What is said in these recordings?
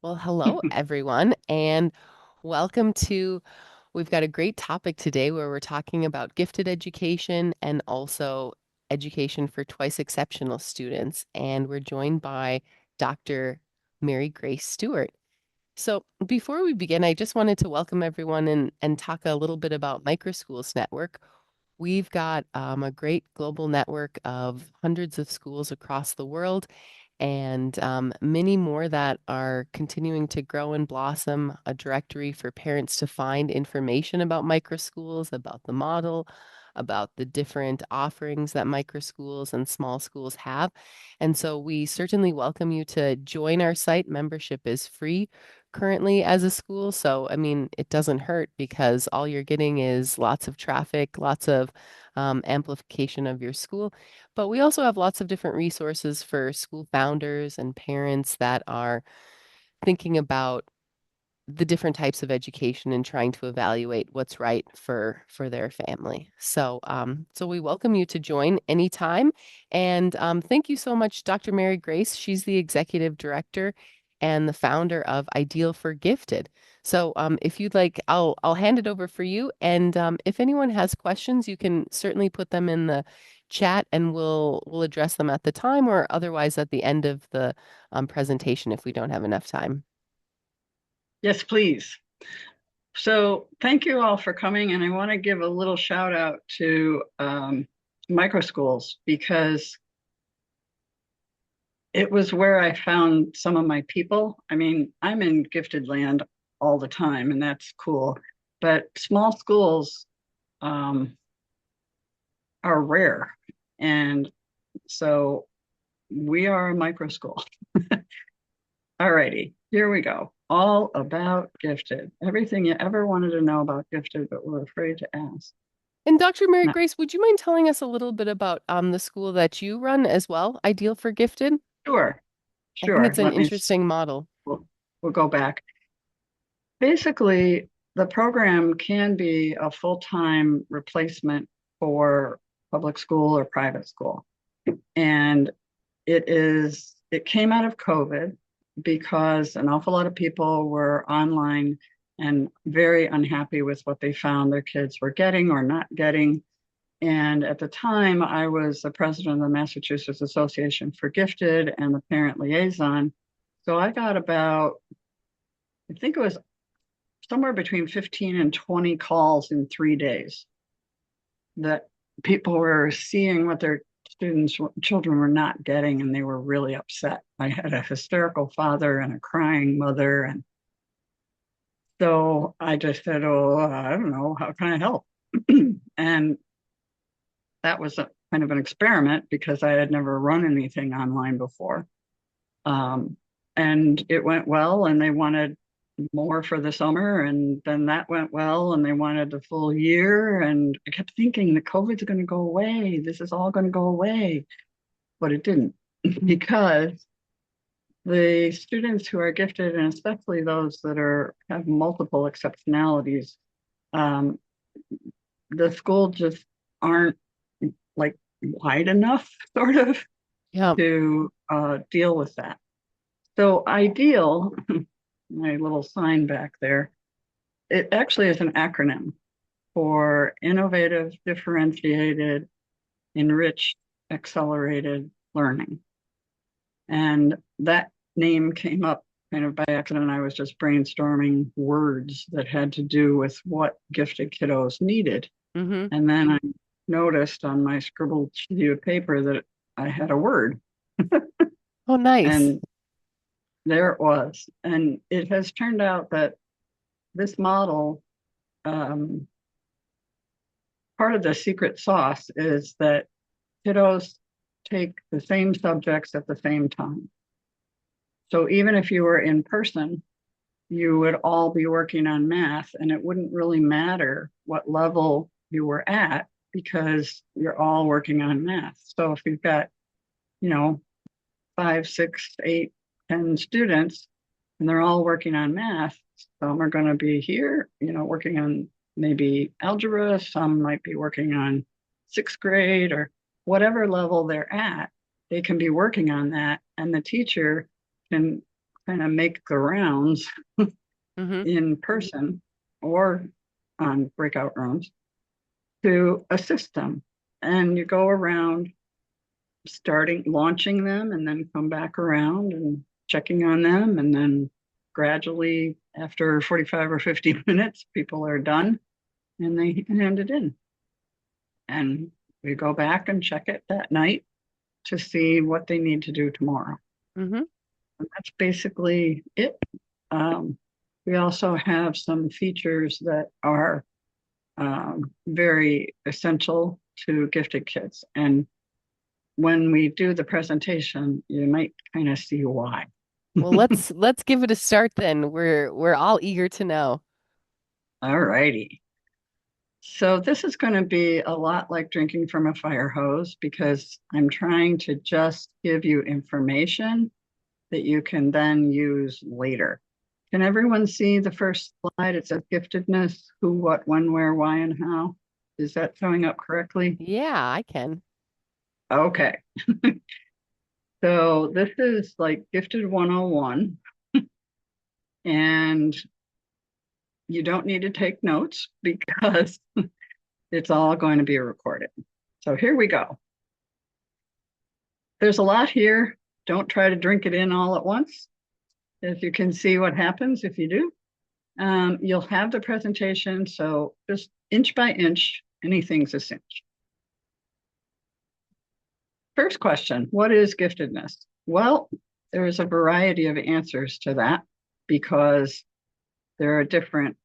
Well, hello everyone, and welcome to. We've got a great topic today where we're talking about gifted education and also education for twice exceptional students. And we're joined by Dr. MaryGrace Stewart. So before we begin, I just wanted to welcome everyone and talk a little bit about Microschools Network. We've got a great global network of hundreds of schools across the world and many more that are continuing to grow and blossom, a directory for parents to find information about microschools, about the model, about the different offerings that microschools and small schools have. And so we certainly welcome you to join our site. Membership is free currently as a school. So, I mean, it doesn't hurt because all you're getting is lots of traffic, lots of amplification of your school. But we also have lots of different resources for school founders and parents that are thinking about the different types of education and trying to evaluate what's right for their family. So we welcome you to join anytime. And thank you so much, Dr. Mary Grace. She's the executive director and the founder of Ideal4Gifted. So if you'd like, I'll hand it over for you. And if anyone has questions, you can certainly put them in the chat and we'll address them at the time or otherwise at the end of the presentation if we don't have enough time. Yes, please. So thank you all for coming. And I want to give a little shout out to microschools because it was where I found some of my people. I mean, I'm in gifted land all the time, and that's cool. But small schools um, are rare. And so we are a micro school. All righty, here we go. All about gifted. Everything you ever wanted to know about gifted, but were afraid to ask. And Dr. Mary Now, Grace, would you mind telling us a little bit about the school that you run as well, Ideal4Gifted? sure, I think sure. it's an interesting model. We'll go back. Basically, the program can be a full-time replacement for public school or private school. And it came out of COVID because an awful lot of people were online and very unhappy with what they found their kids were getting or not getting. And at the time, I was the president of the Massachusetts Association for Gifted and the parent liaison. So I got about, I think it was somewhere between 15 and 20 calls in 3 days that people were seeing what their children were not getting, and they were really upset. I had a hysterical father and a crying mother. And so I just said, oh, I don't know, how can I help? And that was a kind of an experiment because I had never run anything online before. Um, and it went well, and they wanted more for the summer. And then that went well, and they wanted the full year. And I kept thinking the COVID's going to go away. This is all going to go away. But it didn't because the students who are gifted, and especially those that have multiple exceptionalities, um, the school just aren't like wide enough, sort of, Yeah. to deal with that. So IDEAL, my little sign back there, it actually is an acronym for Innovative, Differentiated, Enriched, Accelerated Learning. And that name came up kind of by accident. I was just brainstorming words that had to do with what gifted kiddos needed. Mm-hmm. And then I noticed on my scribbled sheet of paper that I had a word. Oh, nice. And there it was. And it has turned out that this model, um, part of the secret sauce is that kiddos take the same subjects at the same time. So even if you were in person, you would all be working on math, and it wouldn't really matter what level you were at because you're all working on math. So if you've got, you know, 5, 6, 8, 10 students, and they're all working on math, some are going to be here, working on maybe algebra, some might be working on sixth grade or whatever level they're at, they can be working on that, and the teacher can kind of make the rounds Mm-hmm. in person or on breakout rooms to assist them. And you go around launching them and then come back around and checking on them. And then gradually, after 45 or 50 minutes, people are done and they hand it in. And we go back and check it that night to see what they need to do tomorrow. Mm-hmm. And that's basically it. Um, we also have some features that are very essential to gifted kids. And when we do the presentation, you might kind of see why. Well, let's give it a start then. We're all eager to know. All righty. So this is going to be a lot like drinking from a fire hose because I'm trying to just give you information that you can then use later. Can everyone see the first slide? It says giftedness, who, what, when, where, why, and how. Is that showing up correctly? Yeah, I can. Okay. So this is like Gifted 101, and you don't need to take notes because it's all going to be recorded. So here we go. There's a lot here. Don't try to drink it in all at once. As you can see what happens if you do. You'll have the presentation, so just inch by inch, anything's a cinch. First question, what is giftedness? Well, there's a variety of answers to that because there are different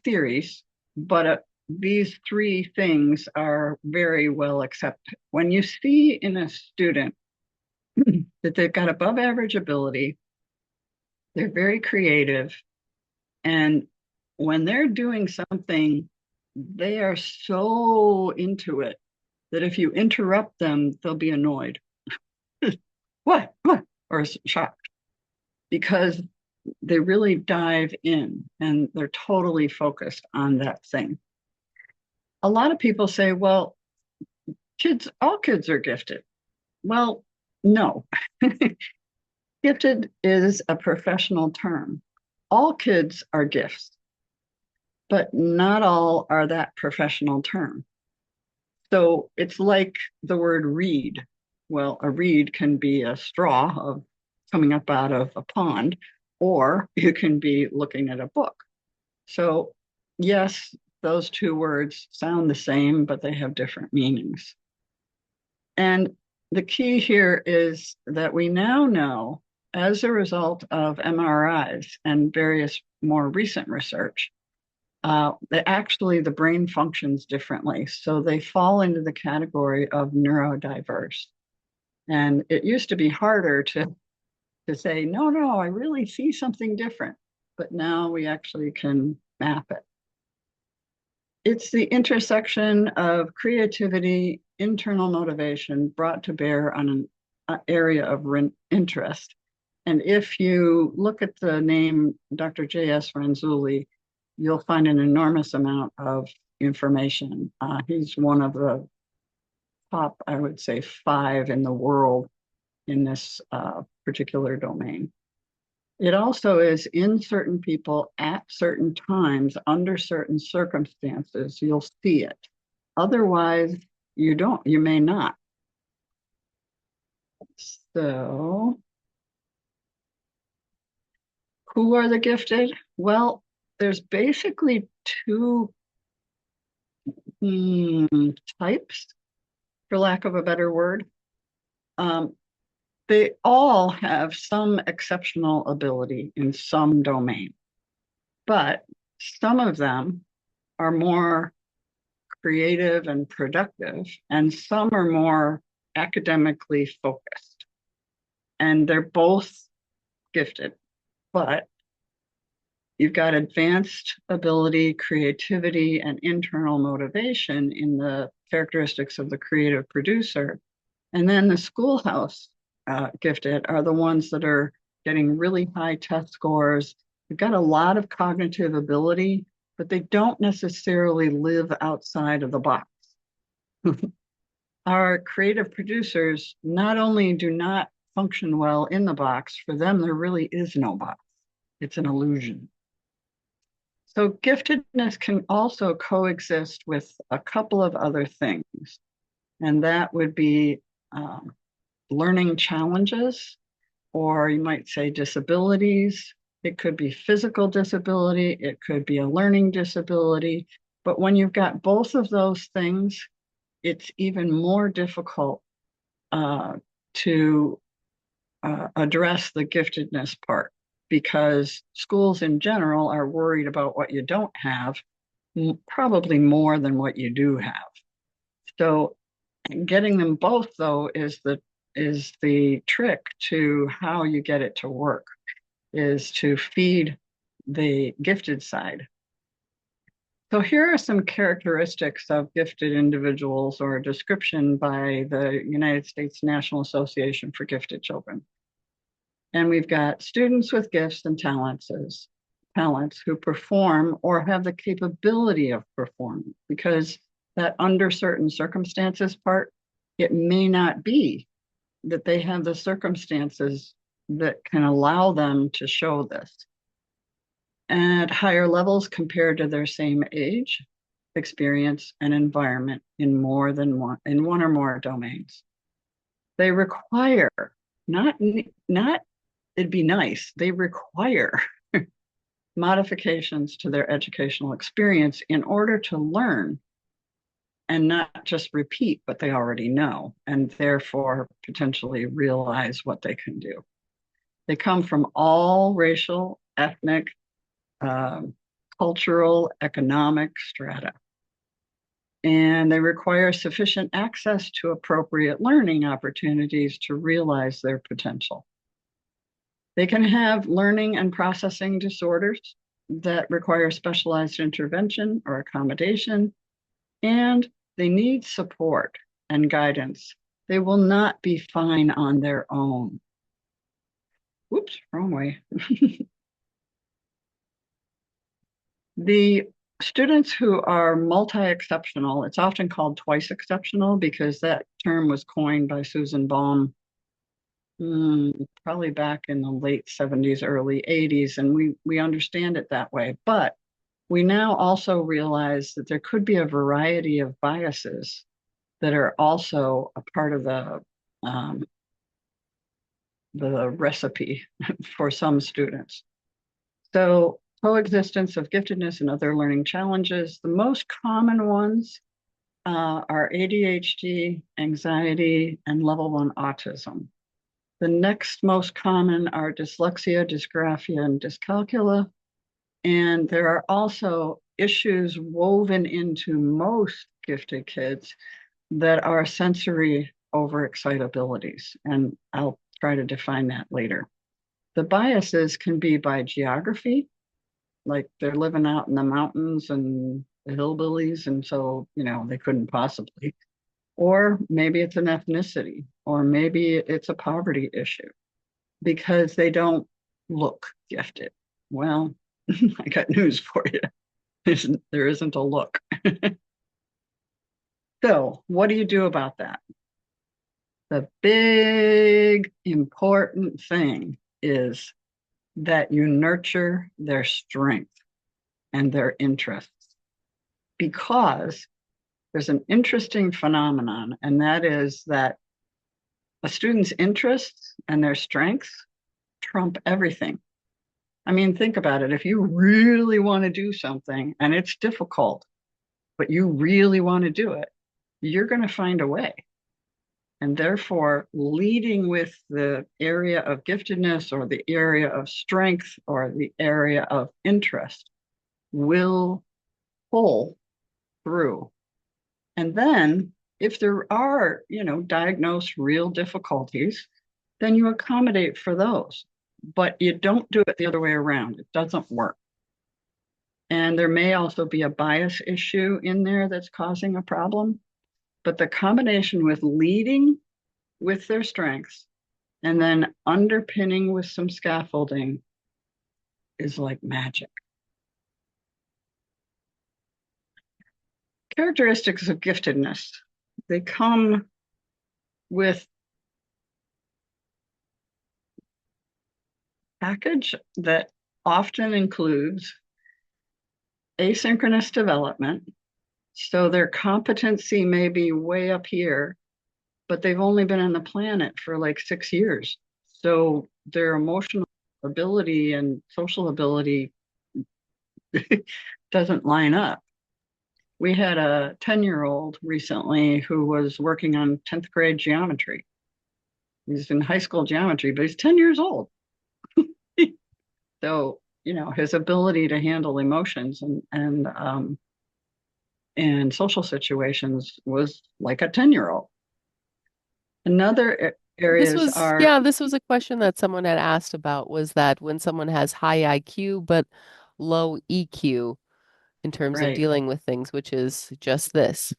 theories, but these three things are very well accepted. When you see in a student that they've got above average ability, they're very creative, and when they're doing something, they are so into it that if you interrupt them, they'll be annoyed. What? What? Or shocked because they really dive in and they're totally focused on that thing. A lot of people say, well, all kids are gifted. Well, no. Gifted is a professional term. All kids are gifts, but not all are that professional term. So it's like the word reed. Well, a reed can be a straw of coming up out of a pond, or you can be looking at a book. So, yes, those two words sound the same, but they have different meanings. And the key here is that we now know, as a result of MRIs and various more recent research, that actually the brain functions differently. So they fall into the category of neurodiverse. And it used to be harder to say, no, no, I really see something different. But now we actually can map it. It's the intersection of creativity, internal motivation brought to bear on an area of interest. And if you look at the name Dr. J.S. Ranzulli, you'll find an enormous amount of information. He's one of the top, I would say, 5 in the world in this particular domain. It also is in certain people at certain times, under certain circumstances, you'll see it. Otherwise, you may not. So, who are the gifted? Well, there's basically two types, for lack of a better word. Um, they all have some exceptional ability in some domain, but some of them are more creative and productive, and some are more academically focused. And they're both gifted, but you've got advanced ability, creativity, and internal motivation in the characteristics of the creative producer. And then the schoolhouse gifted are the ones that are getting really high test scores. They've got a lot of cognitive ability, but they don't necessarily live outside of the box. Our creative producers not only do not function well in the box, for them, there really is no box. It's an illusion. So giftedness can also coexist with a couple of other things, and that would be um, learning challenges, or you might say disabilities. It could be physical disability, it could be a learning disability. But when you've got both of those things, it's even more difficult to address the giftedness part, because schools in general are worried about what you don't have, probably more than what you do have. So getting them both, though, is the trick to how you get it to work, is to feed the gifted side. So here are some characteristics of gifted individuals, or a description by the United States National Association for Gifted Children. And we've got students with gifts and talents who perform or have the capability of performing, because that under certain circumstances part, it may not be that they have the circumstances that can allow them to show this at higher levels compared to their same age, experience, and environment in one or more domains. They require, not it'd be nice, they require modifications to their educational experience in order to learn and not just repeat what they already know, and therefore potentially realize what they can do. They come from all racial, ethnic, um, cultural, economic strata. And they require sufficient access to appropriate learning opportunities to realize their potential. They can have learning and processing disorders that require specialized intervention or accommodation, and they need support and guidance. They will not be fine on their own. Whoops, wrong way. The students who are multi-exceptional, it's often called twice exceptional, because that term was coined by Susan Baum probably back in the late 70s, early 80s, and we understand it that way. But we now also realize that there could be a variety of biases that are also a part of the recipe for some students. So coexistence of giftedness and other learning challenges. The most common ones are ADHD, anxiety, and level 1 autism. The next most common are dyslexia, dysgraphia, and dyscalculia. And there are also issues woven into most gifted kids that are sensory overexcitabilities. And I'll try to define that later. The biases can be by geography, like they're living out in the mountains and the hillbillies, and so, they couldn't possibly. Or maybe it's an ethnicity, or maybe it's a poverty issue because they don't look gifted. Well, I got news for you. There isn't a look. So, what do you do about that? The big important thing is that you nurture their strength and their interests, because there's an interesting phenomenon, and that is that a student's interests and their strengths trump everything. I mean, think about it. If you really want to do something and it's difficult, but you really want to do it, you're going to find a way. And therefore, leading with the area of giftedness or the area of strength or the area of interest will pull through. And then if there are, diagnosed real difficulties, then you accommodate for those. But you don't do it the other way around. It doesn't work. And there may also be a bias issue in there that's causing a problem. But the combination with leading with their strengths and then underpinning with some scaffolding is like magic. Characteristics of giftedness. They come with, package that often includes asynchronous development. So their competency may be way up here, but they've only been on the planet for like 6 years. So their emotional ability and social ability doesn't line up. We had a 10-year-old recently who was working on 10th grade geometry. He's in high school geometry, but he's 10 years old. So, his ability to handle emotions and social situations was like a 10-year-old. Another This areas was, are yeah, this was a question that someone had asked about was that when someone has high IQ but low EQ in terms of right. dealing with things, which is just this.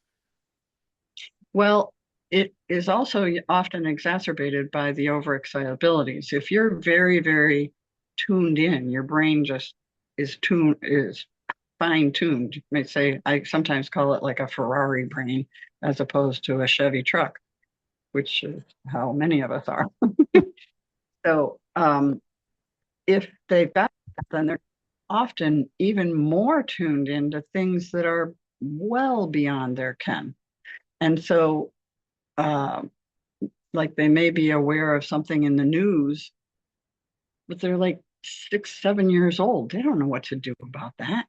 Well, it is also often exacerbated by the overexcitabilities. If you're very, very tuned in, your brain just is fine tuned. You may say I sometimes call it like a Ferrari brain as opposed to a Chevy truck, which is how many of us are. So if they've got that, then they're often even more tuned into things that are well beyond their ken. And so um, like they may be aware of something in the news, but they're like 6, 7 years old. They don't know what to do about that.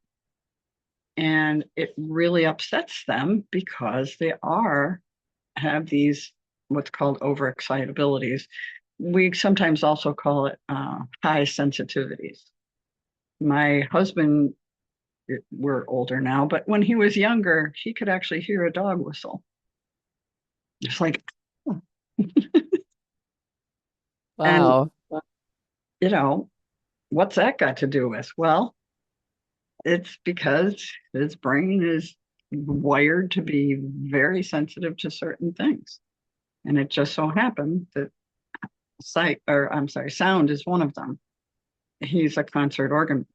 And it really upsets them because they have these what's called overexcitabilities. We sometimes also call it high sensitivities. My husband, we're older now, but when he was younger, he could actually hear a dog whistle. Just like, and Wow. you know, what's that got to do with? Well, it's because his brain is wired to be very sensitive to certain things. And it just so happened that sound is one of them. He's a concert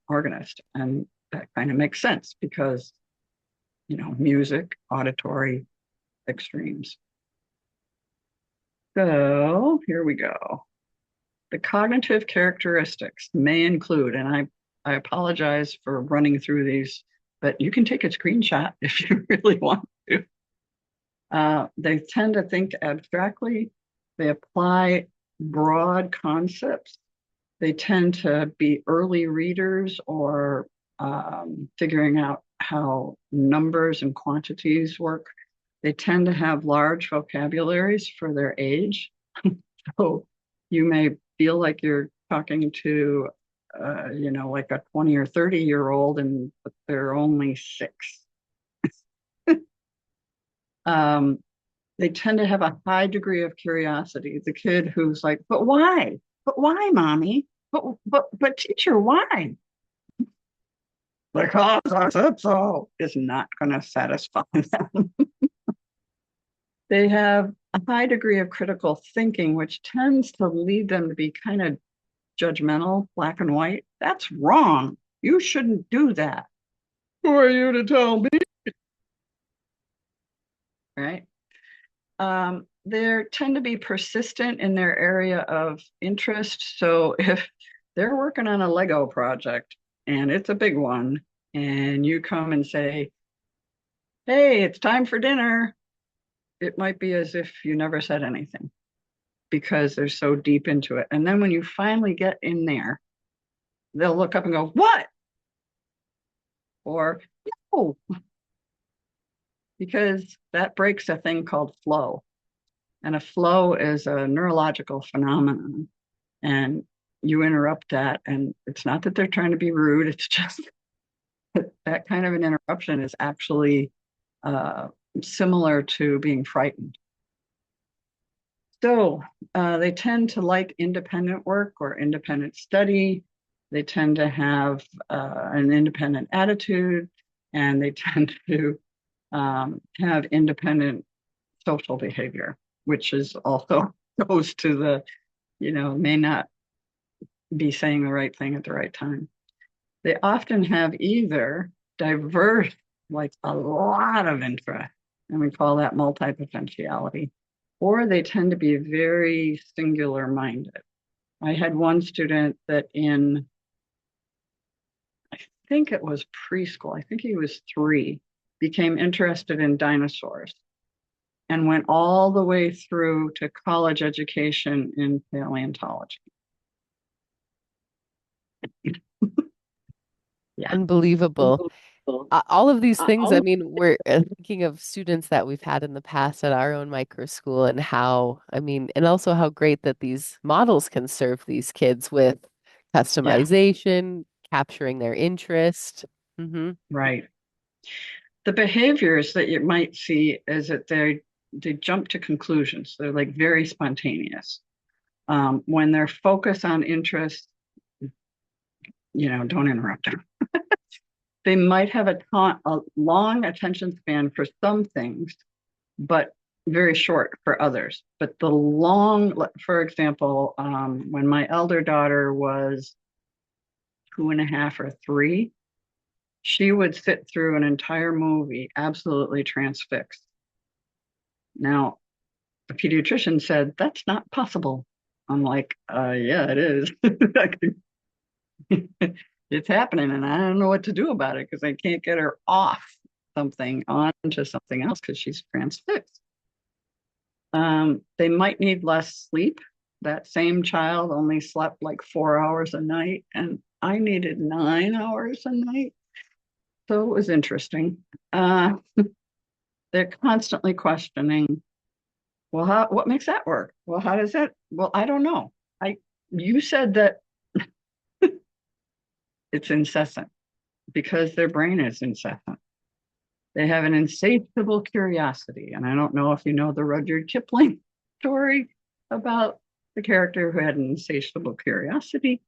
organist, and that kind of makes sense because, music, auditory extremes. So here we go. The cognitive characteristics may include, and I apologize for running through these, but you can take a screenshot if you really want to. They tend to think abstractly. They apply broad concepts. They tend to be early readers or figuring out how numbers and quantities work. They tend to have large vocabularies for their age. So you may feel like you're talking to, like a 20 or 30-year-old, and but they're only 6. Um, they tend to have a high degree of curiosity. The kid who's like, but why? But why, mommy? But teacher, why? Because I said so is not going to satisfy them. They have a high degree of critical thinking, which tends to lead them to be kind of judgmental, black and white. That's wrong. You shouldn't do that. Who are you to tell me? Right. They tend to be persistent in their area of interest. So if they're working on a Lego project and it's a big one, and you come and say, hey, it's time for dinner, it might be as if you never said anything because they're so deep into it. And then when you finally get in there, they'll look up and go, what? Or, no, because that breaks a thing called flow. And a flow is a neurological phenomenon. And you interrupt that. And it's not that they're trying to be rude, it's just that kind of an interruption is actually uh, similar to being frightened. So they tend to like independent work or independent study. They tend to have an independent attitude, and they tend to have independent social behavior, which is also goes to the, may not be saying the right thing at the right time. They often have either diverse, like a lot of interest, and we call that multipotentiality, or they tend to be very singular minded. I had one student that I think it was preschool, I think he was 3, became interested in dinosaurs and went all the way through to college education in paleontology. Yeah. Unbelievable. Unbelievable. All of these things, All I of mean, we're thinking of students that we've had in the past at our own micro school and how, I mean, and also how great that these models can serve these kids with Yeah, customization, capturing their interest. right. The behaviors that you might see is that they jump to conclusions. They're like very spontaneous. When they're focused on interest, don't interrupt them. They might have a long attention span for some things, but very short for others. But the long, for example, when my elder daughter was 2.5 or 3, she would sit through an entire movie absolutely transfixed. Now, the pediatrician said, that's not possible. I'm like, yeah, it is. It's happening, and I don't know what to do about it because I can't get her off something onto something else because she's transfixed. They might need less sleep. That same child only slept like 4 hours a night, and I needed 9 hours a night. So it was interesting. Uh, they're constantly questioning, well, what makes that work? Well, how does that? Well, I don't know. You said that it's incessant because their brain is incessant. They have an insatiable curiosity. And I don't know if you know the Rudyard Kipling story about the character who had an insatiable curiosity,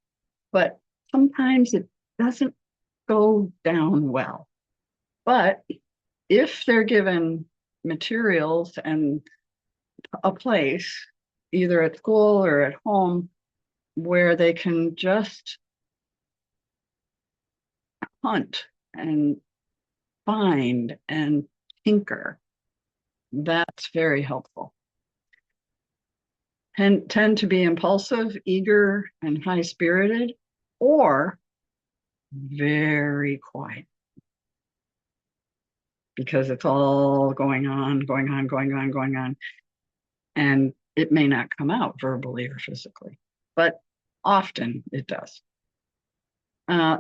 but sometimes it doesn't go down well. But if they're given materials and a place, either at school or at home, where they can just hunt and find and tinker, that's very helpful. Tend to be impulsive, eager, and high spirited, or very quiet because it's all going on, going on, going on, going on. And it may not come out verbally or physically, but often it does.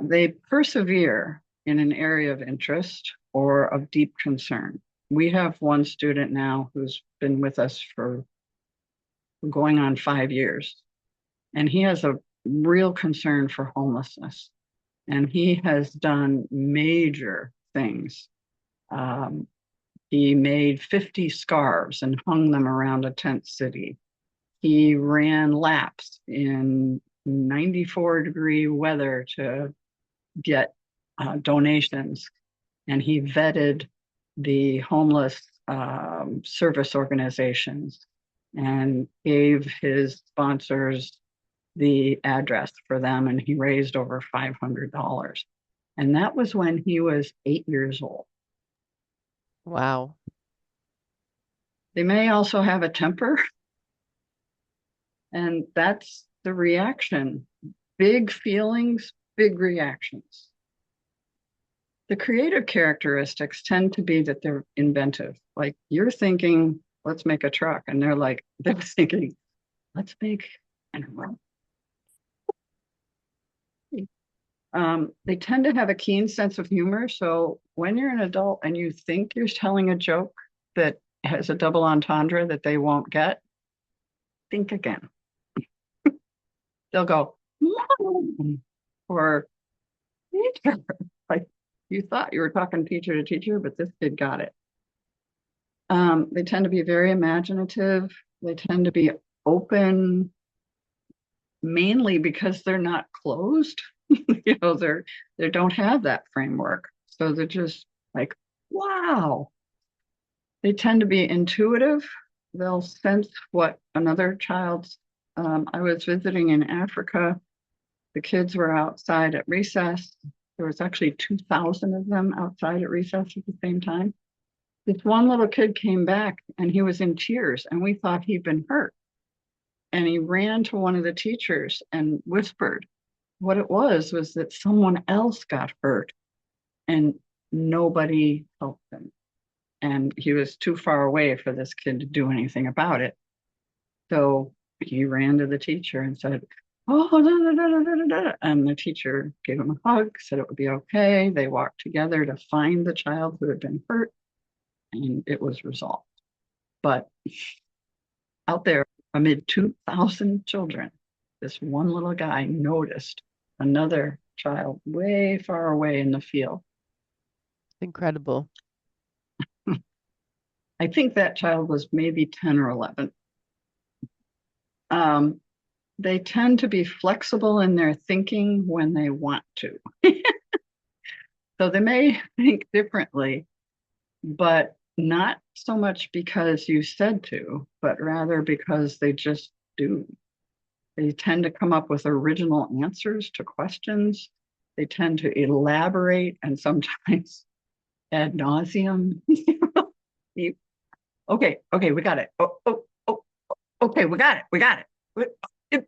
They persevere in an area of interest or of deep concern. We have one student now who's been with us for going on 5 years, and he has a real concern for homelessness. And he has done major things. Um, he made 50 scarves and hung them around a tent city. He ran laps in 94-degree weather to get donations, and he vetted the homeless service organizations and gave his sponsors the address for them, and he raised over $500. And that was when he was 8 years old. Wow. They may also have a temper, and that's the reaction. Big feelings, big reactions. The creative characteristics tend to be that they're inventive. Like you're thinking, let's make a truck. And they're thinking, let's make an umbrella. They tend to have a keen sense of humor. So when you're an adult and you think you're telling a joke that has a double entendre that they won't get, think again. They'll go, "Mom," or teacher. Like you thought you were talking teacher to teacher, but this kid got it. They tend to be very imaginative. They tend to be open, mainly because they're not closed. They don't have that framework. So they're just like, wow. They tend to be intuitive. They'll sense what another child's. I was visiting in Africa. The kids were outside at recess. There was actually 2,000 of them outside at recess at the same time. This one little kid came back and he was in tears, and we thought he'd been hurt. And he ran to one of the teachers and whispered. What it was that someone else got hurt and nobody helped him. And he was too far away for this kid to do anything about it. So he ran to the teacher and said, "Oh, da, da, da, da, da, da." And the teacher gave him a hug, said it would be okay. They walked together to find the child who had been hurt, and it was resolved. But out there, amid 2,000 children, this one little guy noticed another child way far away in the field. Incredible. I think that child was maybe 10 or 11. Um, they tend to be flexible in their thinking when they want to. So they may think differently, but not so much because you said to, but rather because they just do. They tend to come up with original answers to questions. They tend to elaborate and sometimes ad nauseum. Okay, okay, we got it. Oh, okay, we got it. We got it.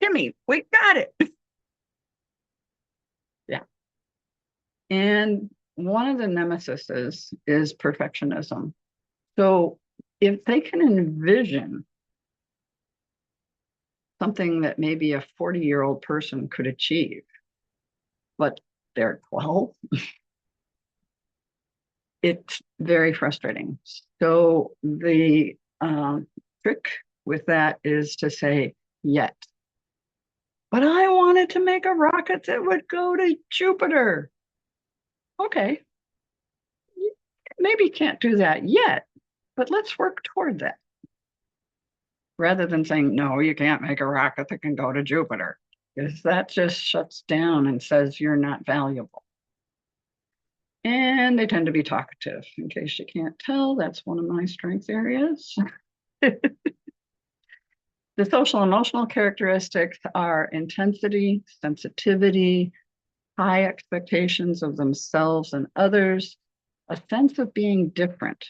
Timmy, we got it. Yeah. And one of the nemesises is perfectionism. So if they can envision something that maybe a 40-year-old person could achieve, but they're 12, it's very frustrating. So the trick with that is to say, yet. But I wanted to make a rocket that would go to Jupiter. Okay, maybe you can't do that yet, but let's work toward that. Rather than saying, no, you can't make a rocket that can go to Jupiter, because that just shuts down and says you're not valuable. And they tend to be talkative. In case you can't tell, that's one of my strength areas. The social emotional characteristics are intensity, sensitivity, high expectations of themselves and others, a sense of being different,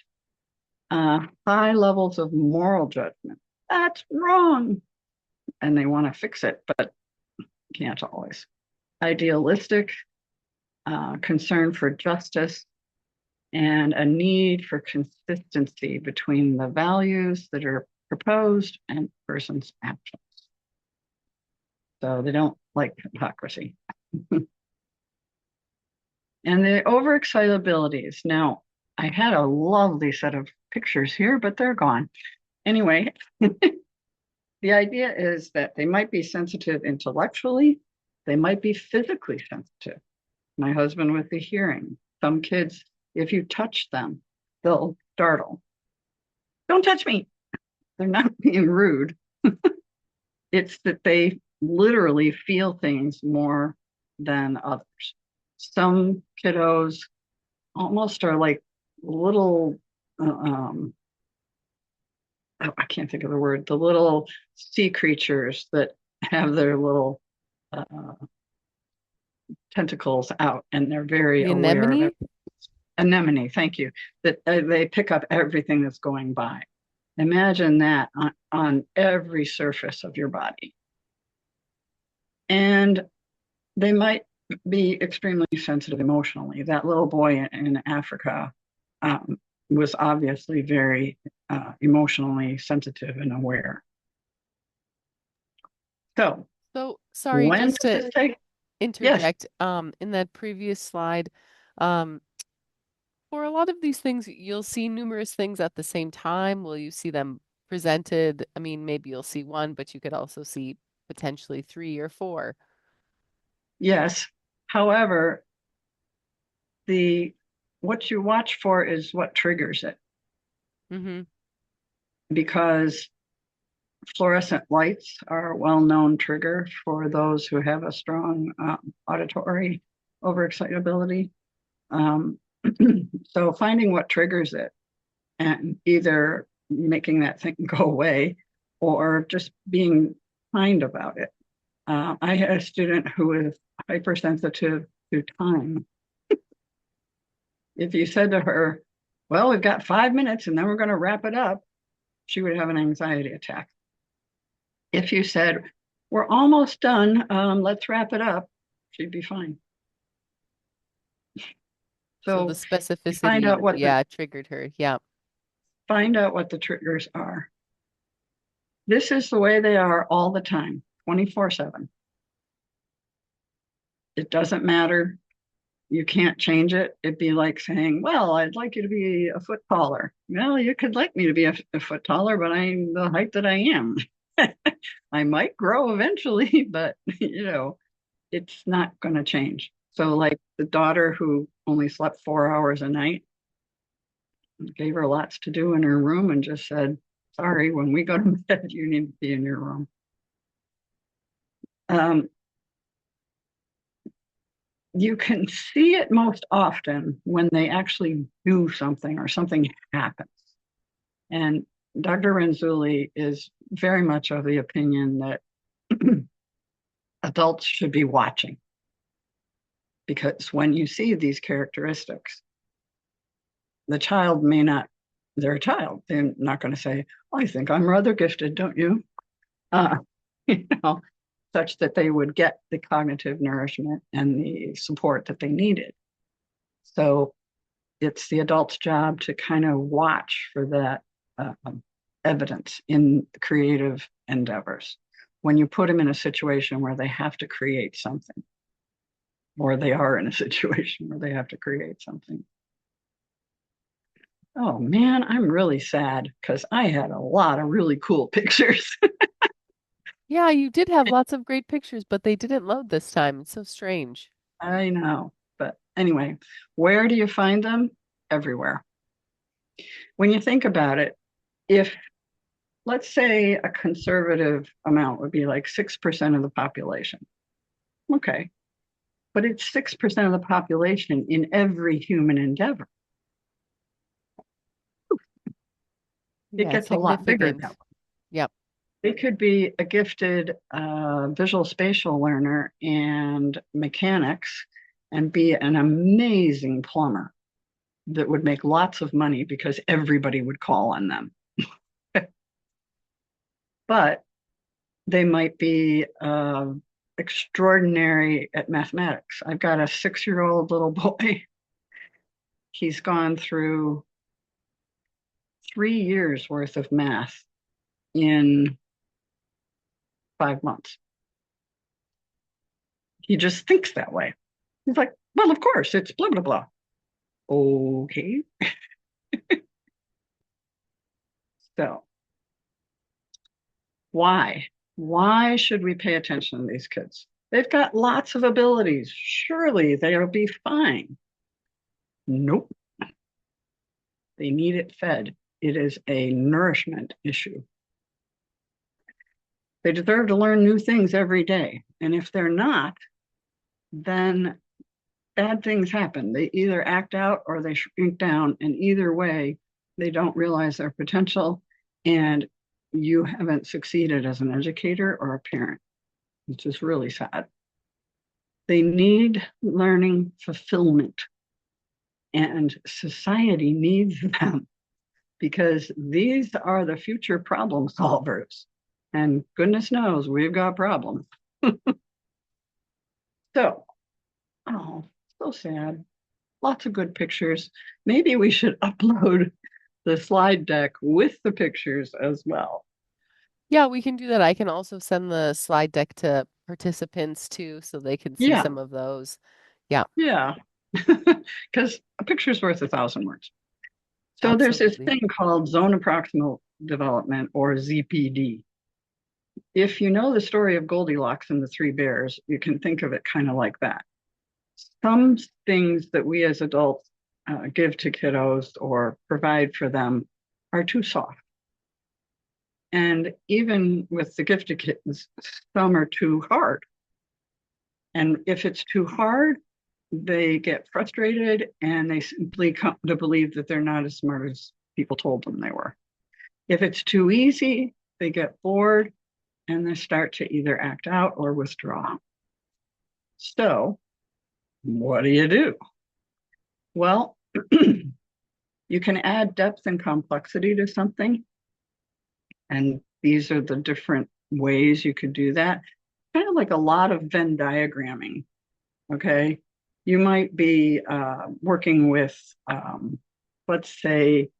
high levels of moral judgment. That's wrong. And they want to fix it, but can't always. Idealistic, concern for justice, and a need for consistency between the values that are proposed and person's actions. So they don't like hypocrisy. And the overexcitabilities. Now, I had a lovely set of pictures here, but they're gone. Anyway, the idea is that they might be sensitive intellectually, they might be physically sensitive. My husband with the hearing. Some kids, if you touch them, they'll startle. Don't touch me. They're not being rude. It's that they literally feel things more than others. Some kiddos almost are like little, I can't think of the word, the little sea creatures that have their little uh, tentacles out and they're very The aware of it. anemone? Anemone, thank you. That they pick up everything that's going by. Imagine that on every surface of your body. And they might be extremely sensitive emotionally. That little boy in Africa was obviously very emotionally sensitive and aware. So, So sorry, when just does to this take? Yes, interject, in that previous slide, um, for a lot of these things, you'll see numerous things at the same time. Will you see them presented? I mean, maybe you'll see one, but you could also see potentially three or four. yes. However, the what you watch for is what triggers it Mm-hmm. because fluorescent lights are a well-known trigger for those who have a strong auditory overexcitability. Um, so finding what triggers it and either making that thing go away or just being kind about it. I had a student who was hypersensitive to time. If you said to her, well, we've got 5 minutes and then we're going to wrap it up, she would have an anxiety attack. If you said, we're almost done, let's wrap it up, she'd be fine. So the So you find specificity, out what the yeah, triggered her. Yeah. triggers are. This is the way they are all the time, 24/7. It doesn't matter. You can't change it. It'd be like saying, well, I'd like you to be a foot taller. Well, you could like me to be a foot taller, but I'm the height that I am. I might grow eventually, but it's not going to change. So, like the daughter who only slept 4 hours a night, gave her lots to do in her room and just said, sorry, when we go to bed, you need to be in your room. Um, you can see it most often when they actually do something or something happens. And Dr. Renzulli is very much of the opinion that adults should be watching, because when you see these characteristics, the child may not, they're a child. They're not going to say, I think I'm rather gifted, don't you? Uh, you know, such that they would get the cognitive nourishment and the support that they needed. So it's the adult's job to kind of watch for that evidence in creative endeavors. When you put them in a situation where they have to create something, or they are in a situation where they have to create something. Oh man, I'm really sad because I had a lot of really cool pictures. Yeah, you did have lots of great pictures, but they didn't load this time. It's so strange. I know. But anyway, where do you find them? Everywhere. When you think about it, if let's say a conservative amount would be like 6% of the population. Okay. But it's 6% of the population in every human endeavor. It Yeah, gets a lot bigger significant. that way. Yep. It could be a gifted visual spatial learner and mechanics and be an amazing plumber that would make lots of money because everybody would call on them. But they might be extraordinary at mathematics. I've got a 6-year-old little boy. He's gone through 3 years worth of math in 5 months. He just thinks that way. He's like, well, of course, it's blah, blah, blah. Okay. So why? Why should we pay attention to these kids? They've got lots of abilities. Surely they'll be fine. Nope. They need it fed. It is a nourishment issue. They deserve to learn new things every day. And if they're not, then bad things happen. They either act out or they shrink down. And either way, they don't realize their potential. And you haven't succeeded as an educator or a parent, which is really sad. They need learning fulfillment, and society needs them because these are the future problem solvers. And goodness knows we've got problems. So, oh, so sad. Lots of good pictures. Maybe we should upload the slide deck with the pictures as well. Yeah, we can do that. I can also send the slide deck to participants too, so they can see Yeah, some of those. Yeah, yeah. Because a picture's worth 1,000 words. So there's this absolutely. thing called zone of proximal development, or ZPD. If you know the story of Goldilocks and the Three Bears, you can think of it kind of like that. Some things that we as adults give to kiddos or provide for them are too soft. And even with the gifted kittens, some are too hard. And if it's too hard, they get frustrated and they simply come to believe that they're not as smart as people told them they were. If it's too easy, they get bored and they start to either act out or withdraw. So, what do? Well, you can add depth and complexity to something. And these are the different ways you could do that. Kind of like a lot of Venn diagramming. Okay. You might be working with, let's say,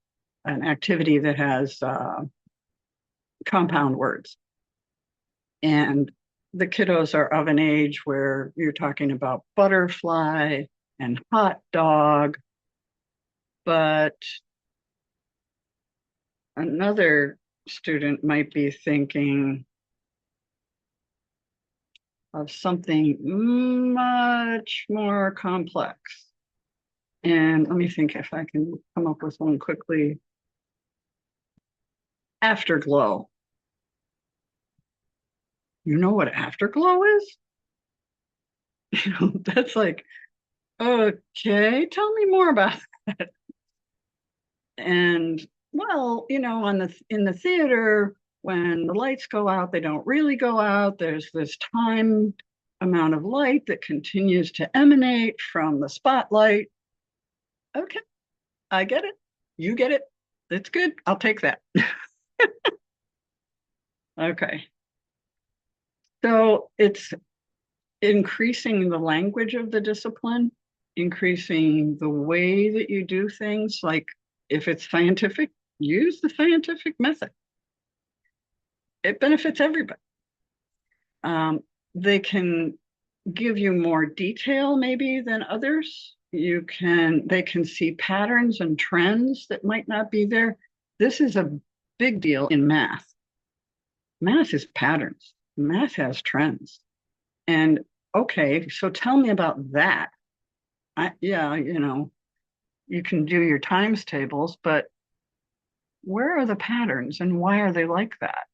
an activity that has compound words. And the kiddos are of an age where you're talking about butterfly and hot dog, but another student might be thinking of something much more complex. And let me think if I can come up with one quickly. Afterglow. You know what afterglow is? That's like, okay, tell me more about that. And well, on the in the theater, when the lights go out, they don't really go out. There's this time amount of light that continues to emanate from the spotlight. Okay, I get it. You get it. It's good. I'll take that. Okay. So it's increasing the language of the discipline, increasing the way that you do things. Like if it's scientific, use the scientific method. It benefits everybody. Um, they can give you more detail maybe than others. They can see patterns and trends that might not be there. This is a big deal in math. Math is patterns. Math has trends. And okay, so tell me about that. Yeah, you can do your times tables, but where are the patterns and why are they like that?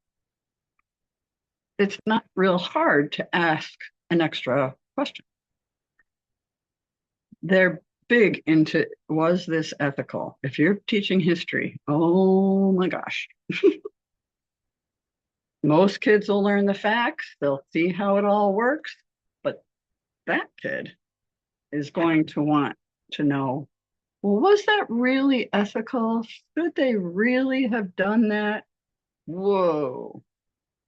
It's not real hard to ask an extra question. They're big into, was this ethical? If you're teaching history, oh my gosh. Most kids will learn the facts, they'll see how it all works, but that kid is going to want to know, well, was that really ethical? Should they really have done that? Whoa,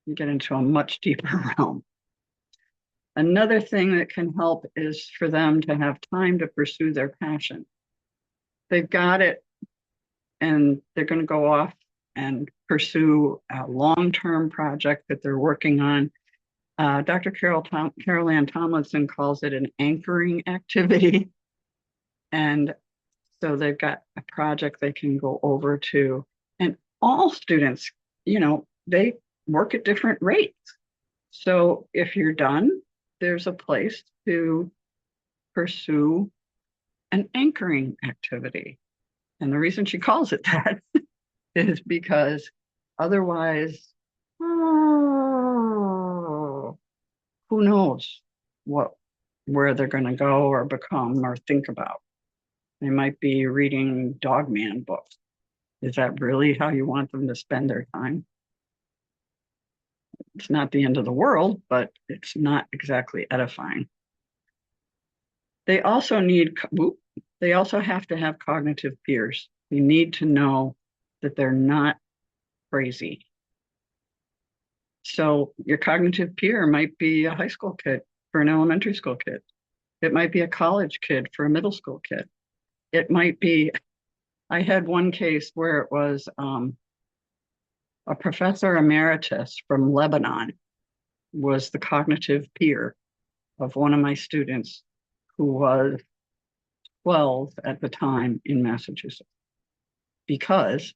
you get into a much deeper realm. Another thing that can help is for them to have time to pursue their passion. They've got it and they're going to go off and pursue a long-term project that they're working on. Dr. Carol Ann Tomlinson calls it an anchoring activity. And so they've got a project they can go over to. And all students, they work at different rates. So if you're done, there's a place to pursue an anchoring activity. And the reason she calls it that is because otherwise, oh, who knows where they're going to go or become or think about. They might be reading Dogman books. Is that really how you want them to spend their time? It's not the end of the world, but it's not exactly edifying. They also they also have to have cognitive peers. You need to know that they're not crazy. So your cognitive peer might be a high school kid for an elementary school kid. It might be a college kid for a middle school kid. It might be, I had one case where it was a professor emeritus from Lebanon was the cognitive peer of one of my students who was 12 at the time in Massachusetts because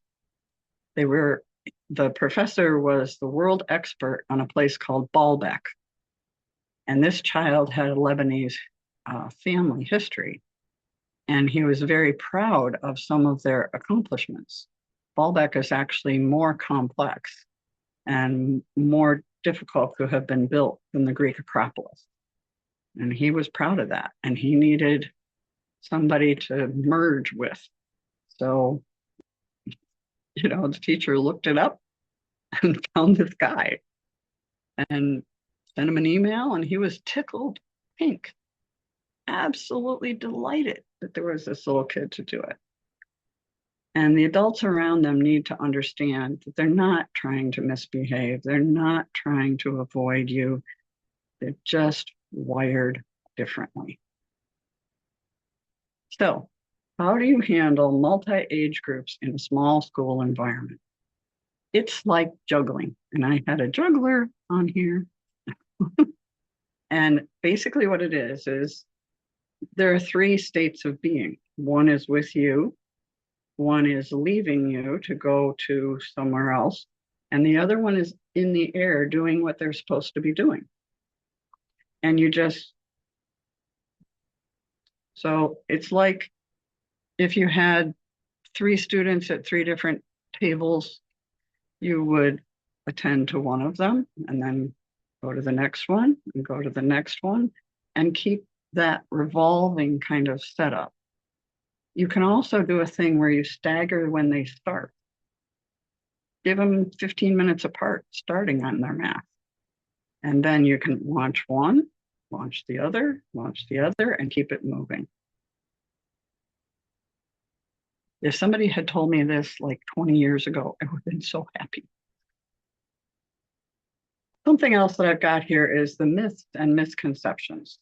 the professor was the world expert on a place called Baalbek. And this child had a Lebanese family history. And he was very proud of some of their accomplishments. Baalbek is actually more complex and more difficult to have been built than the Greek Acropolis. And he was proud of that. And he needed somebody to merge with. So, the teacher looked it up and found this guy and sent him an email, and he was tickled pink, absolutely delighted that there was this little kid to do it. And the adults around them need to understand that they're not trying to misbehave. They're not trying to avoid you. They're just wired differently. So, how do you handle multi-age groups in a small school environment? It's like juggling. And I had a juggler on here. And basically, what it is there are three states of being. One is with you, one is leaving you to go to somewhere else, and the other one is in the air doing what they're supposed to be doing. And so it's like if you had three students at three different tables, you would attend to one of them and then go to the next one and go to the next one and keep that revolving kind of setup. You can also do a thing where you stagger when they start. Give them 15 minutes apart starting on their math. And then you can launch one, launch the other, and keep it moving. If somebody had told me this like 20 years ago, I would have been so happy. Something else that I've got here is the myths and misconceptions.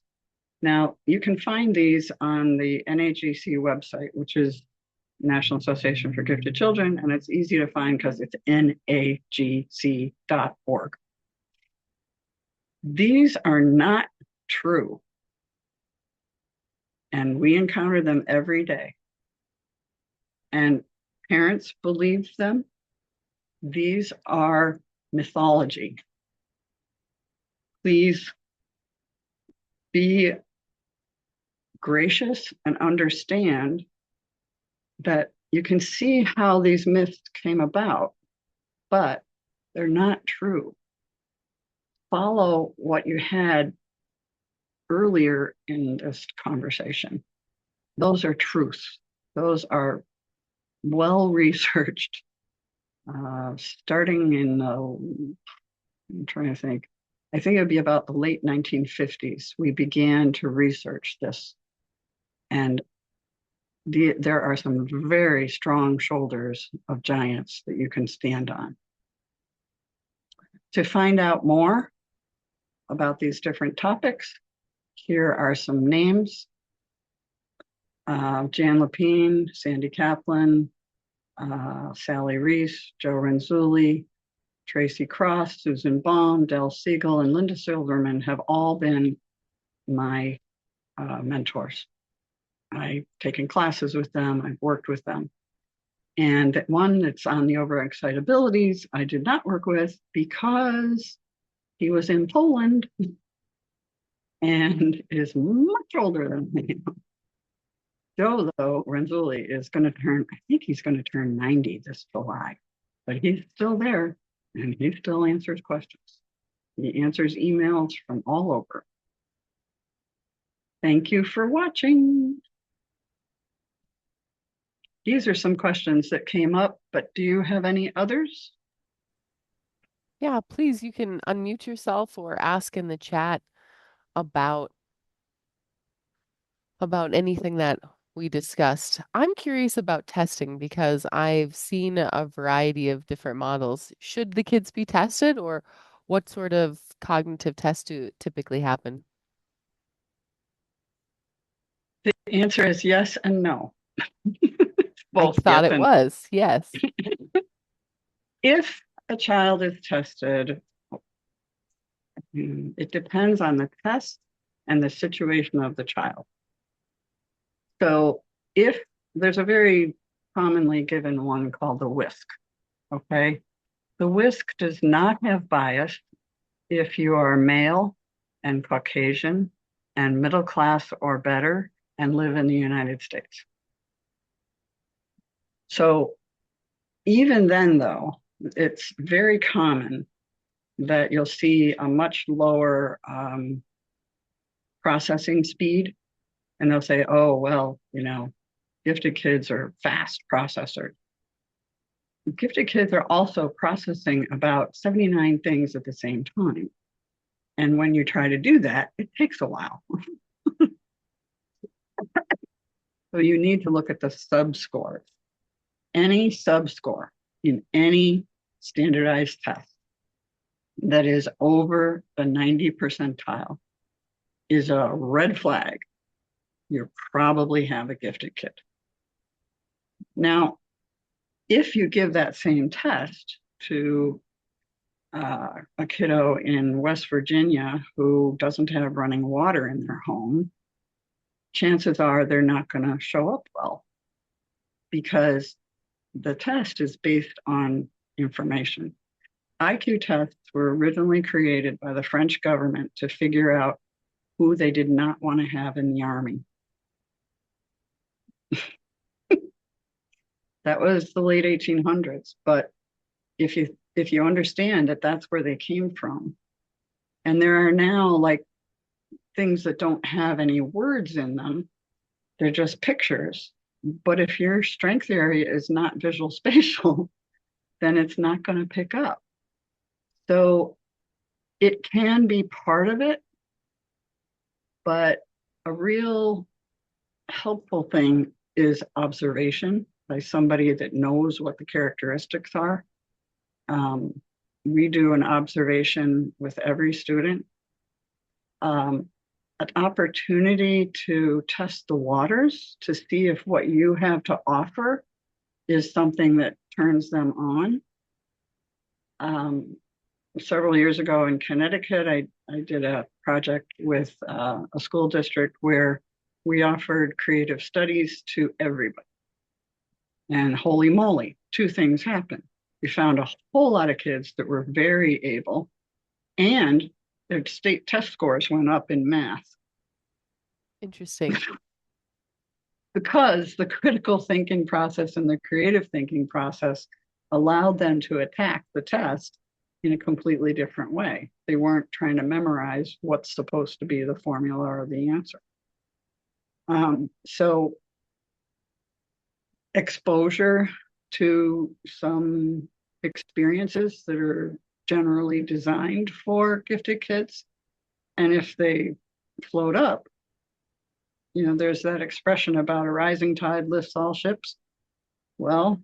Now, you can find these on the NAGC website, which is National Association for Gifted Children, and it's easy to find because it's nagc.org. These are not true, and we encounter them every day. And parents believe them. These are mythology. Please be gracious and understand that you can see how these myths came about, but they're not true. Follow what you had earlier in this conversation. Those are truths. Those are well researched. Starting in, I'm trying to think, I think it'd be about the late 1950s, we began to research this. And there are some very strong shoulders of giants that you can stand on. To find out more about these different topics, here are some names. Jan Lapine, Sandy Kaplan, Sally Reese, Joe Renzulli, Tracy Cross, Susan Baum, Del Siegel, and Linda Silverman have all been my mentors. I've taken classes with them, I've worked with them. And one that's on the overexcitabilities, I did not work with because he was in Poland and is much older than me. Joe, though, Renzulli is going to turn, I think he's going to turn 90 this July, but he's still there and he still answers questions. He answers emails from all over. Thank you for watching. These are some questions that came up, but do you have any others? Yeah, please, you can unmute yourself or ask in the chat about anything that we discussed. I'm curious about testing because I've seen a variety of different models. Should the kids be tested, or what sort of cognitive tests do typically happen? The answer is yes and no. I Both thought yes it and was, yes. if a child is tested, it depends on the test and the situation of the child. So if there's a very commonly given one called the WISC, okay? The WISC does not have bias if you are male and Caucasian and middle class or better and live in the United States. So even then, though, it's very common that you'll see a much lower processing speed. And they'll say, oh, well, gifted kids are fast processors. Gifted kids are also processing about 79 things at the same time. And when you try to do that, it takes a while. So you need to look at the sub scores. any subscore in any standardized test that is over the 90 percentile is a red flag. You probably have a gifted kid. Now, if you give that same test to a kiddo in West Virginia who doesn't have running water in their home, chances are they're not going to show up well because the test is based on information. IQ tests were originally created by the French government to figure out who they did not want to have in the army. That was the late 1800s. But if you understand that that's where they came from, and there are now like things that don't have any words in them, they're just pictures. But if your strength area is not visual spatial, then it's not going to pick up. So it can be part of it, but a real helpful thing is observation by somebody that knows what the characteristics are. We do an observation with every student. An opportunity to test the waters to see if what you have to offer is something that turns them on. Several years ago in Connecticut, I did a project with a school district where we offered creative studies to everybody. And holy moly, two things happened. We found a whole lot of kids that were very able, and their state test scores went up in math Interesting. because the critical thinking process and the creative thinking process allowed them to attack the test in a completely different way. They weren't trying to memorize what's supposed to be the formula or the answer. So exposure to some experiences that are generally designed for gifted kids. And if they float up, there's that expression about a rising tide lifts all ships. Well,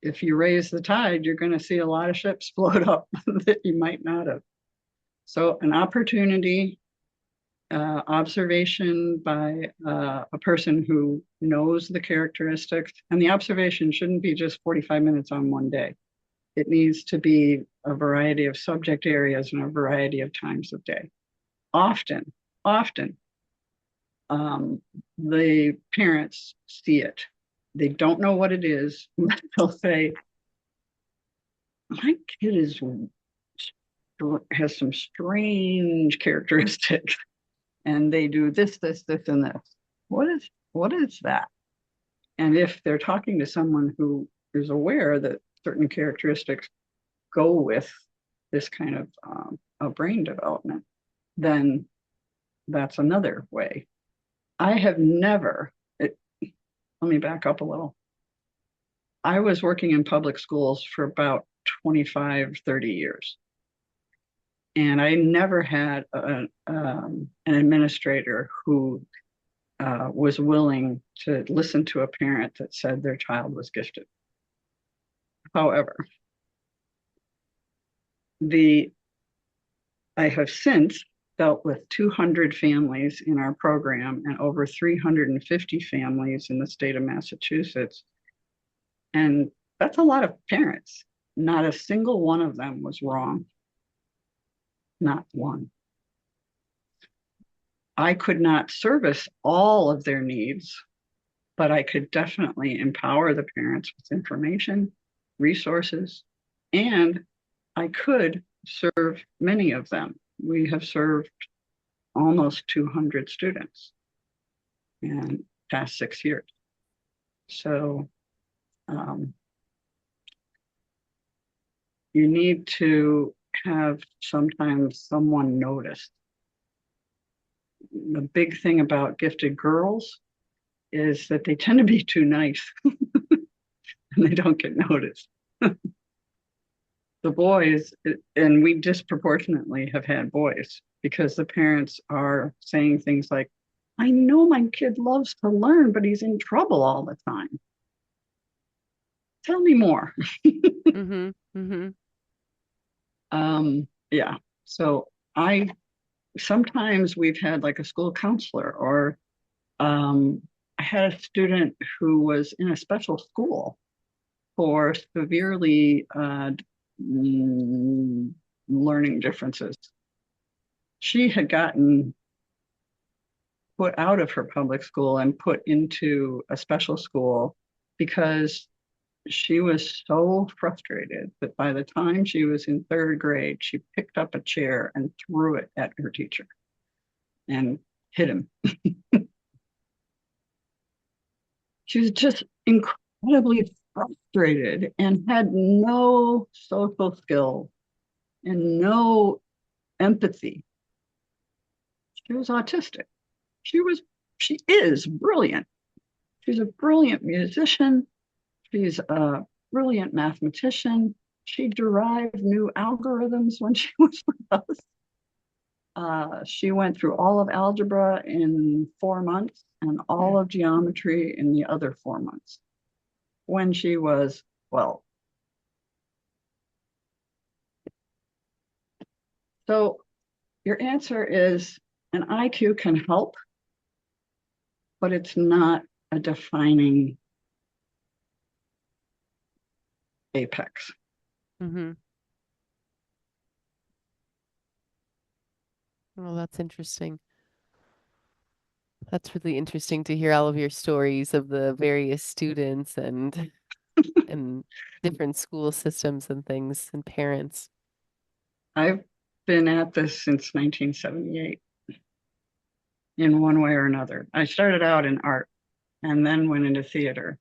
if you raise the tide, you're going to see a lot of ships float up that you might not have. So an opportunity, observation by a person who knows the characteristics, and the observation shouldn't be just 45 minutes on one day. It needs to be a variety of subject areas and a variety of times of day. Often, the parents see it. They don't know what it is. They'll say, my kid has some strange characteristics, and they do this, and this. What is that? And if they're talking to someone who is aware that certain characteristics go with this kind of brain development, then that's another way. I have never, let me back up a little. I was working in public schools for about 25, 30 years. And I never had an administrator who was willing to listen to a parent that said their child was gifted. However, I have since dealt with 200 families in our program and over 350 families in the state of Massachusetts. And that's a lot of parents. Not a single one of them was wrong. Not one. I could not service all of their needs, but I could definitely empower the parents with information, resources, and I could serve many of them. We have served almost 200 students in the past 6 years. So you need to have sometimes someone notice. The big thing about gifted girls is that they tend to be too nice and they don't get noticed. The boys, and we disproportionately have had boys because the parents are saying things like, I know my kid loves to learn, but he's in trouble all the time. Tell me more. Mm-hmm. Mm-hmm. Yeah. So I sometimes we've had like a school counselor or um, I had a student who was in a special school for severely mm, learning differences. She had gotten put out of her public school and put into a special school because she was so frustrated that by the time she was in third grade, she picked up a chair and threw it at her teacher and hit him. She was just incredibly frustrated and had no social skills and no empathy. She was autistic. She was, she is brilliant. She's a brilliant musician. She's a brilliant mathematician. She derived new algorithms when she was with us. She went through all of algebra in 4 months and all of geometry in the other 4 months when she was 12. So your answer is an IQ can help, but it's not a defining apex. Mm-hmm. Well, that's interesting. That's really interesting to hear all of your stories of the various students and different school systems and things and parents. I've been at this since 1978 in one way or another. I started out in art and then went into theater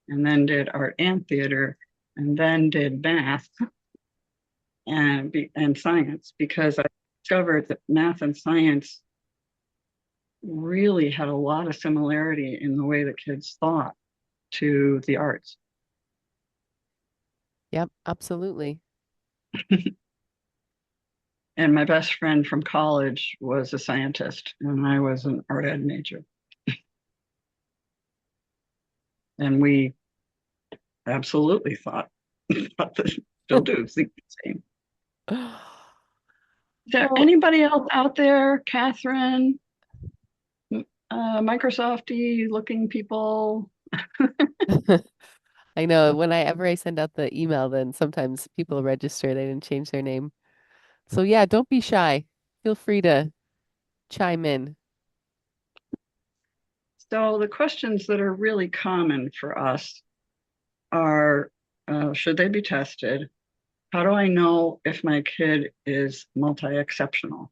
and then did art and theater and then did math and science because I discovered that math and science really had a lot of similarity in the way that kids thought to the arts. Yep, absolutely. And my best friend from college was a scientist, and I was an art ed major. And we absolutely thought that still do think the same. Is there Well, anybody else out there, Catherine, Microsofty looking people? I know whenever I send out the email, then sometimes people register, they didn't change their name. So yeah, don't be shy. Feel free to chime in. So the questions that are really common for us are, should they be tested? How do I know if my kid is multi-exceptional?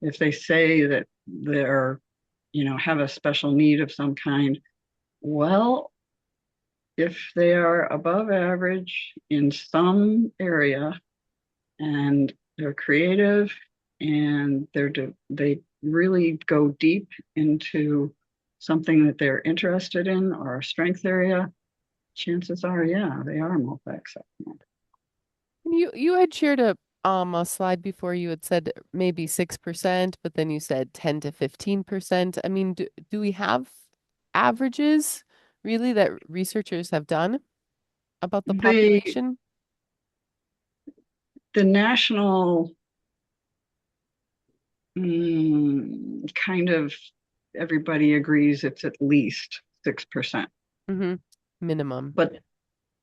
If they say that they're, have a special need of some kind, well, if they are above average in some area and they're creative and they really go deep into something that they're interested in or a strength area, chances are, yeah, they are multi-exceptional. You had shared a slide before you had said maybe 6%, but then you said 10 to 15%. I mean, do we have averages really that researchers have done about the The population? the national kind of everybody agrees it's at least 6%. Mm-hmm. Minimum. But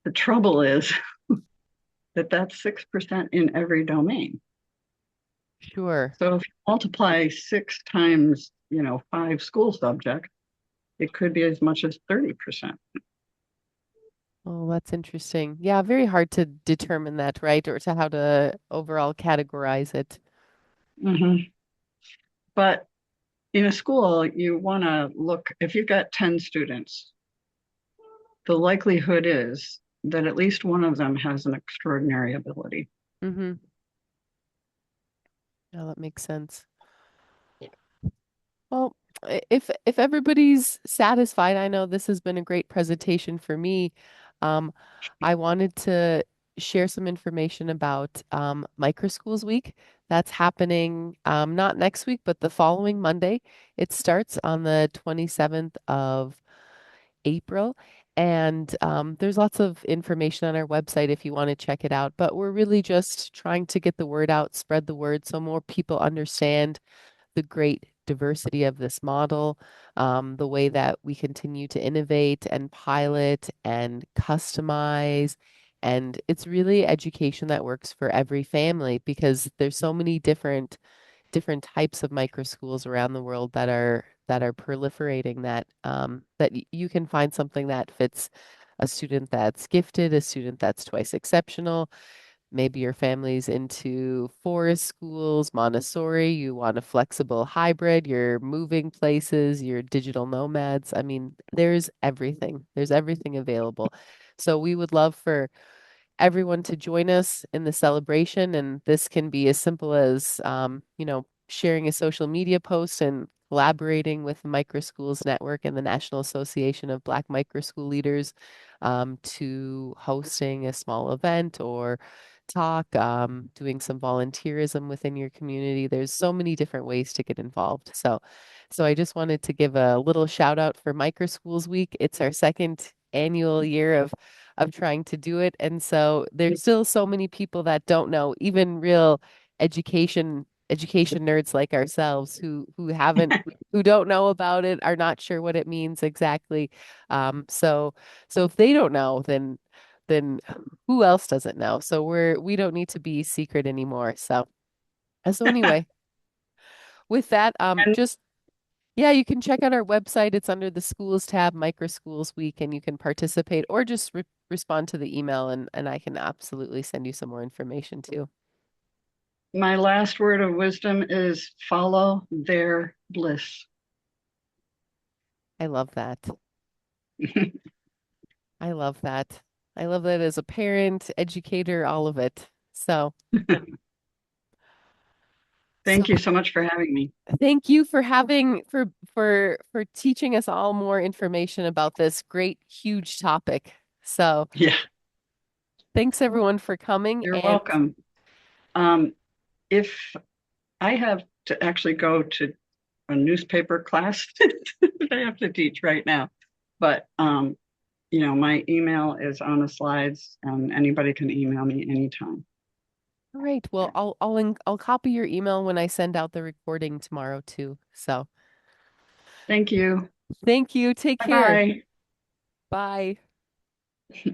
the trouble is that that's 6% in every domain. Sure. So if you multiply six times, five school subjects, it could be as much as 30%. Oh, that's interesting. Yeah, very hard to determine that, right? Or to how to overall categorize it. Mhm. But in a school, you want to look, if you've got 10 students, the likelihood is that at least one of them has an extraordinary ability. Mm-hmm. Yeah, that makes sense. Well, if everybody's satisfied, I know this has been a great presentation for me. Um, I wanted to share some information about Microschools Week. That's happening not next week, but the following Monday. It starts on the 27th of April, And there's lots of information on our website if you want to check it out. But we're really just trying to get the word out, spread the word so more people understand the great diversity of this model, the way that we continue to innovate and pilot and customize. And it's really education that works for every family because there's so many different types of micro schools around the world that are proliferating that you can find something that fits a student that's gifted, a student that's twice exceptional. Maybe your family's into forest schools, Montessori, you want a flexible hybrid, you're moving places, you're digital nomads. I mean, there's everything. There's everything available. So we would love for everyone to join us in the celebration. And this can be as simple as, sharing a social media post and collaborating with the Micro Schools Network and the National Association of Black Micro School Leaders to hosting a small event or talk, doing some volunteerism within your community. There's so many different ways to get involved. So I just wanted to give a little shout out for Micro Schools Week. It's our second annual year of trying to do it. And so there's still so many people that don't know, even real education nerds like ourselves who don't know about it, are not sure what it means exactly. So if they don't know, then who else doesn't know? So we don't need to be secret anymore. So anyway, with that, And just yeah, you can check out our website. It's under the schools tab, Micro Schools Week, and you can participate or just respond to the email and I can absolutely send you some more information too. my last word of wisdom is follow their bliss. I love that. I love that. I love that as a parent, educator, all of it. So Thank you so much for having me. thank you for having for teaching us all more information about this great, huge topic. So Yeah, thanks everyone for coming you're and welcome. Um, if I have to actually go to a newspaper class that I have to teach right now, but my email is on the slides, and anybody can email me anytime. all right. Well, I'll copy your email when I send out the recording tomorrow too. So Thank you. thank you. Take Bye care. bye. Bye.